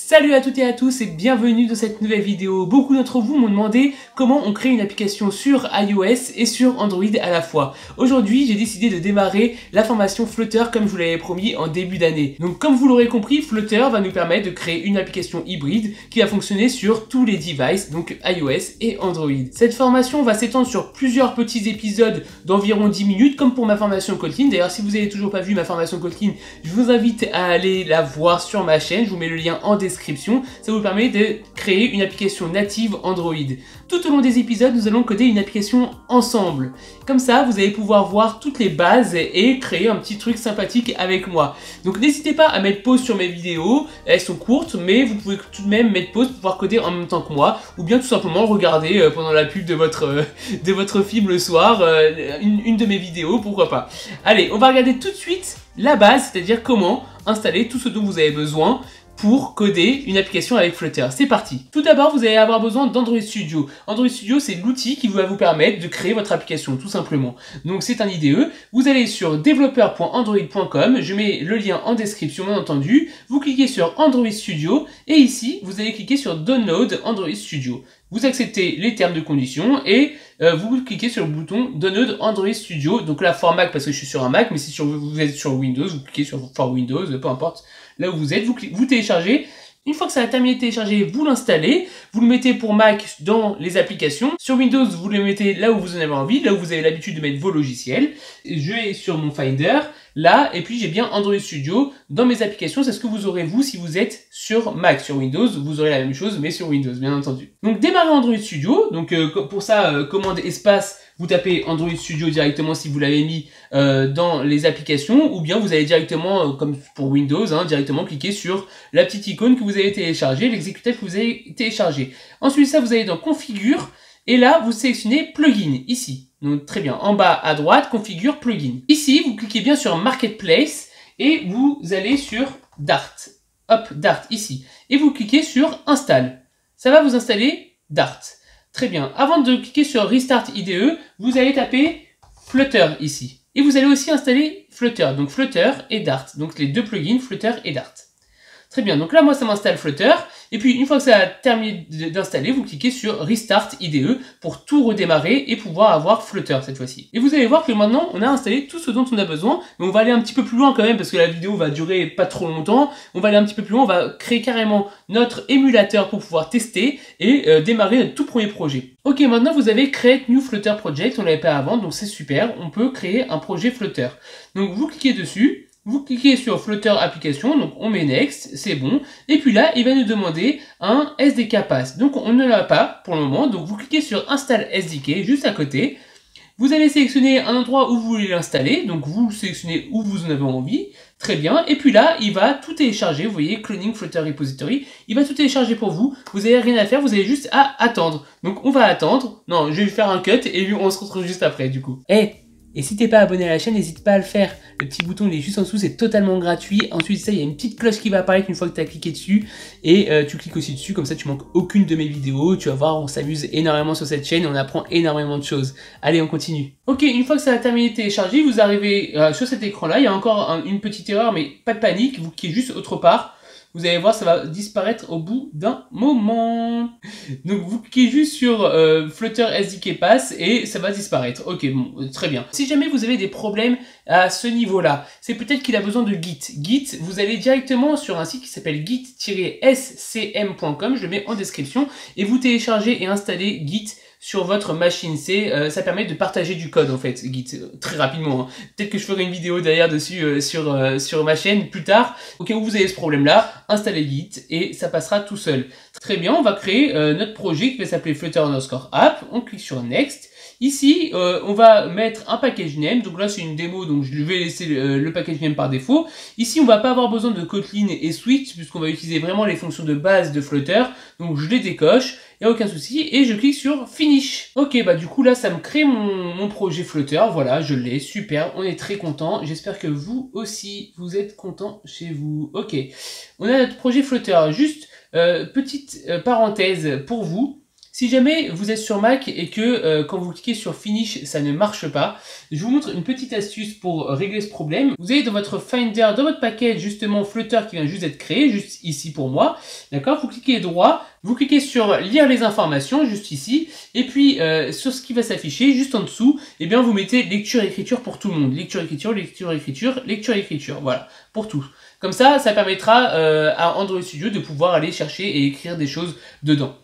Salut à toutes et à tous et bienvenue dans cette nouvelle vidéo. Beaucoup d'entre vous m'ont demandé comment on crée une application sur iOS et sur Android à la fois. Aujourd'hui, j'ai décidé de démarrer la formation Flutter comme je vous l'avais promis en début d'année. Donc comme vous l'aurez compris, Flutter va nous permettre de créer une application hybride qui va fonctionner sur tous les devices, donc iOS et Android. Cette formation va s'étendre sur plusieurs petits épisodes d'environ 10 minutes comme pour ma formation Kotlin. D'ailleurs, si vous n'avez toujours pas vu ma formation Kotlin, je vous invite à aller la voir sur ma chaîne. Je vous mets le lien en description. Ça vous permet de créer une application native Android. Tout au long des épisodes, nous allons coder une application ensemble. Comme ça, vous allez pouvoir voir toutes les bases et créer un petit truc sympathique avec moi. Donc n'hésitez pas à mettre pause sur mes vidéos. Elles sont courtes, mais vous pouvez tout de même mettre pause pour pouvoir coder en même temps que moi. Ou bien tout simplement regarder pendant la pub de votre film le soir une de mes vidéos, pourquoi pas. Allez, on va regarder tout de suite la base, c'est-à-dire comment installer tout ce dont vous avez besoin pour coder une application avec Flutter. C'est parti. Tout d'abord, vous allez avoir besoin d'Android Studio. Android Studio, c'est l'outil qui va vous permettre de créer votre application, tout simplement. Donc, c'est un IDE. Vous allez sur developer.android.com. Je mets le lien en description, bien entendu. Vous cliquez sur Android Studio. Et ici, vous allez cliquer sur Download Android Studio. Vous acceptez les termes de conditions et vous cliquez sur le bouton Download Android Studio. Donc là, for Mac parce que je suis sur un Mac, mais si vous êtes sur Windows, vous cliquez sur For Windows, peu importe là où vous êtes, vous téléchargez. Une fois que ça a terminé de télécharger, vous l'installez, vous le mettez pour Mac dans les applications. Sur Windows, vous le mettez là où vous en avez envie, là où vous avez l'habitude de mettre vos logiciels. Je vais sur mon Finder, là, et puis j'ai bien Android Studio dans mes applications. C'est ce que vous aurez vous si vous êtes sur Mac. Sur Windows, vous aurez la même chose, mais sur Windows, bien entendu. Donc démarrez Android Studio. Donc pour ça, commande espace, vous tapez Android Studio directement si vous l'avez mis dans les applications, ou bien vous allez directement, comme pour Windows, directement cliquer sur la petite icône que vous avez téléchargée, l'exécutable que vous avez téléchargé. Ensuite, ça, vous allez dans Configure, et là, vous sélectionnez Plugin, ici. Donc très bien, en bas à droite, Configure Plugin. Ici, vous cliquez bien sur Marketplace, et vous allez sur Dart. Hop, Dart, ici. Et vous cliquez sur Install. Ça va vous installer Dart. Très bien. Avant de cliquer sur Restart IDE, vous allez taper Flutter ici. Et vous allez aussi installer Flutter. Donc Flutter et Dart. Donc les deux plugins Flutter et Dart. Très bien. Donc là, moi, ça m'installe Flutter. Et puis, une fois que ça a terminé d'installer, vous cliquez sur Restart IDE pour tout redémarrer et pouvoir avoir Flutter cette fois-ci. Et vous allez voir que maintenant, on a installé tout ce dont on a besoin. Mais on va aller un petit peu plus loin quand même parce que la vidéo va durer pas trop longtemps. On va aller un petit peu plus loin. On va créer carrément notre émulateur pour pouvoir tester et démarrer notre tout premier projet. Ok, maintenant, vous avez Create New Flutter Project. On l'avait pas avant, donc c'est super. On peut créer un projet Flutter. Donc, vous cliquez dessus. Vous cliquez sur Flutter Application, donc on met Next, c'est bon. Et puis là, il va nous demander un SDK Pass. Donc on ne l'a pas pour le moment, donc vous cliquez sur Install SDK juste à côté. Vous allez sélectionner un endroit où vous voulez l'installer, donc vous sélectionnez où vous en avez envie. Très bien, et puis là, il va tout télécharger, vous voyez, Cloning Flutter Repository, il va tout télécharger pour vous, vous n'avez rien à faire, vous avez juste à attendre. Donc on va attendre, non, je vais faire un cut et on se retrouve juste après du coup. Et si t'es pas abonné à la chaîne, n'hésite pas à le faire. Le petit bouton, il est juste en dessous, c'est totalement gratuit. Ensuite, ça, il y a une petite cloche qui va apparaître une fois que tu as cliqué dessus. Et tu cliques aussi dessus, comme ça tu manques aucune de mes vidéos. Tu vas voir, on s'amuse énormément sur cette chaîne et on apprend énormément de choses. Allez, on continue. Ok, une fois que ça a terminé de télécharger, vous arrivez sur cet écran-là. Il y a encore une petite erreur, mais pas de panique. Vous cliquez juste autre part. Vous allez voir, ça va disparaître au bout d'un moment. Donc, vous cliquez juste sur Flutter SDK Pass et ça va disparaître. Ok, bon, très bien. Si jamais vous avez des problèmes à ce niveau-là, c'est peut-être qu'il a besoin de Git. Git, vous allez directement sur un site qui s'appelle git-scm.com, je le mets en description, et vous téléchargez et installez Git sur votre machine. Ça permet de partager du code en fait, Git, très rapidement. Peut-être que je ferai une vidéo derrière dessus sur ma chaîne plus tard. Au cas où vous avez ce problème-là, installez Git et ça passera tout seul. Très bien, on va créer notre projet qui va s'appeler Flutter_app. On clique sur Next. Ici, on va mettre un package name. Donc là, c'est une démo, donc je vais laisser le package name par défaut. Ici, on va pas avoir besoin de Kotlin et Switch puisqu'on va utiliser vraiment les fonctions de base de Flutter. Donc je les décoche. Il n'y a aucun souci, et je clique sur Finish. Ok, bah du coup là, ça me crée mon projet Flutter. Voilà, je l'ai, super, on est très content. J'espère que vous aussi, vous êtes content chez vous. Ok, on a notre projet Flutter. Juste, petite parenthèse pour vous. Si jamais vous êtes sur Mac et que quand vous cliquez sur Finish, ça ne marche pas, je vous montre une petite astuce pour régler ce problème. Vous allez dans votre Finder, dans votre paquet, justement Flutter qui vient juste d'être créé, juste ici pour moi, d'accord? Vous cliquez droit, vous cliquez sur lire les informations, juste ici, et puis sur ce qui va s'afficher, juste en dessous, eh bien vous mettez lecture-écriture pour tout le monde. Lecture-écriture, lecture-écriture, lecture-écriture, voilà, pour tout. Comme ça, ça permettra à Android Studio de pouvoir aller chercher et écrire des choses dedans.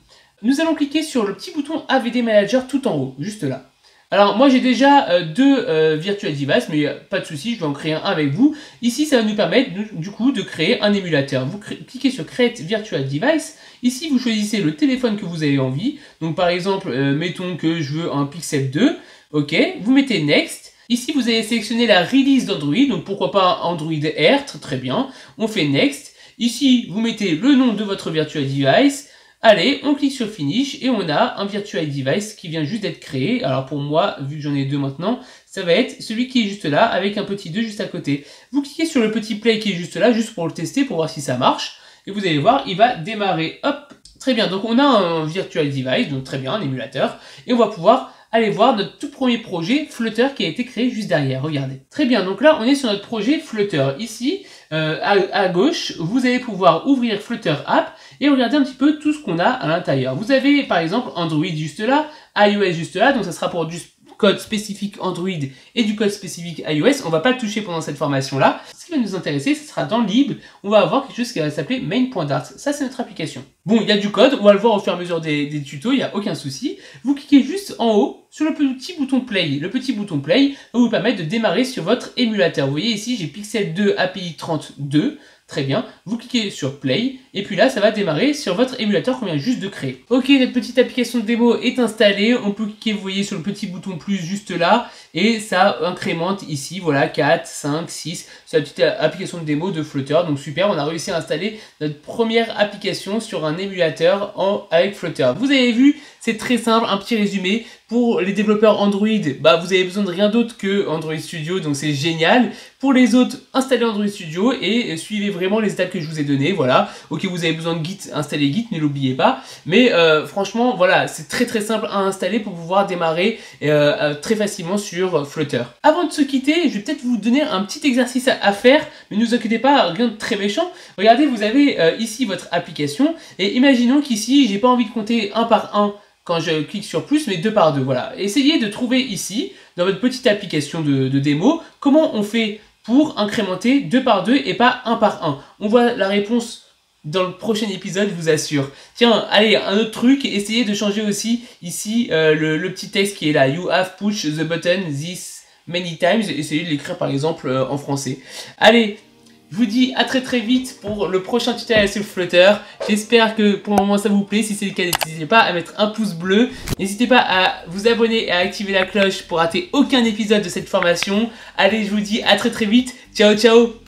Nous allons cliquer sur le petit bouton AVD Manager tout en haut, juste là. Alors moi j'ai déjà deux Virtual Device, mais pas de souci, je vais en créer un avec vous. Ici ça va nous permettre du coup de créer un émulateur. Vous cliquez sur Create Virtual Device. Ici vous choisissez le téléphone que vous avez envie. Donc par exemple, mettons que je veux un Pixel 2. Ok, vous mettez Next. Ici vous allez sélectionner la release d'Android, donc pourquoi pas Android Air, très bien. On fait Next. Ici vous mettez le nom de votre Virtual Device. Allez, on clique sur Finish et on a un Virtual Device qui vient juste d'être créé. Alors pour moi, vu que j'en ai deux maintenant, ça va être celui qui est juste là avec un petit 2 juste à côté. Vous cliquez sur le petit play qui est juste là, juste pour le tester, pour voir si ça marche. Et vous allez voir, il va démarrer. Hop, très bien. Donc on a un Virtual Device, donc très bien, un émulateur. Et on va pouvoir aller voir notre tout premier projet Flutter qui a été créé juste derrière. Regardez. Très bien, donc là on est sur notre projet Flutter. Ici, à gauche, vous allez pouvoir ouvrir Flutter App et regarder un petit peu tout ce qu'on a à l'intérieur. Vous avez par exemple Android juste là, iOS juste là, donc ça sera pour du code spécifique Android et du code spécifique iOS. On va pas le toucher pendant cette formation-là. Ce qui va nous intéresser, ce sera dans Lib. On va avoir quelque chose qui va s'appeler main.dart. Ça, c'est notre application. Bon, il y a du code. On va le voir au fur et à mesure des tutos. Il n'y a aucun souci. Vous cliquez juste en haut sur le petit bouton Play. Le petit bouton Play va vous permettre de démarrer sur votre émulateur. Vous voyez ici, j'ai Pixel 2 API 32. Très bien, vous cliquez sur Play, et puis là, ça va démarrer sur votre émulateur qu'on vient juste de créer. Ok, notre petite application de démo est installée, on peut cliquer, vous voyez, sur le petit bouton plus juste là, et ça incrémente ici, voilà, 4, 5, 6, c'est la petite application de démo de Flutter, donc super, on a réussi à installer notre première application sur un émulateur avec Flutter. Vous avez vu, c'est très simple, un petit résumé. Pour les développeurs Android, bah, vous avez besoin de rien d'autre que Android Studio, donc c'est génial. Pour les autres, installez Android Studio et suivez vraiment les étapes que je vous ai données, voilà. Ok, vous avez besoin de Git, installez Git, ne l'oubliez pas. Mais franchement, voilà, c'est très très simple à installer pour pouvoir démarrer très facilement sur Flutter. Avant de se quitter, je vais peut-être vous donner un petit exercice à faire, mais ne vous inquiétez pas, rien de très méchant. Regardez, vous avez ici votre application, et imaginons qu'ici, j'ai pas envie de compter un par un quand je clique sur plus, mais 2 par 2, voilà. Essayez de trouver ici, dans votre petite application de démo, comment on fait pour incrémenter 2 par 2 et pas 1 par 1. On voit la réponse dans le prochain épisode, je vous assure. Tiens, allez, un autre truc, essayez de changer aussi ici le petit texte qui est là. You have pushed the button this many times. Essayez de l'écrire par exemple en français. Allez, je vous dis à très vite pour le prochain tutoriel sur Flutter. J'espère que pour le moment ça vous plaît. Si c'est le cas, n'hésitez pas à mettre un pouce bleu. N'hésitez pas à vous abonner et à activer la cloche pour rater aucun épisode de cette formation. Allez, je vous dis à très vite. Ciao, ciao!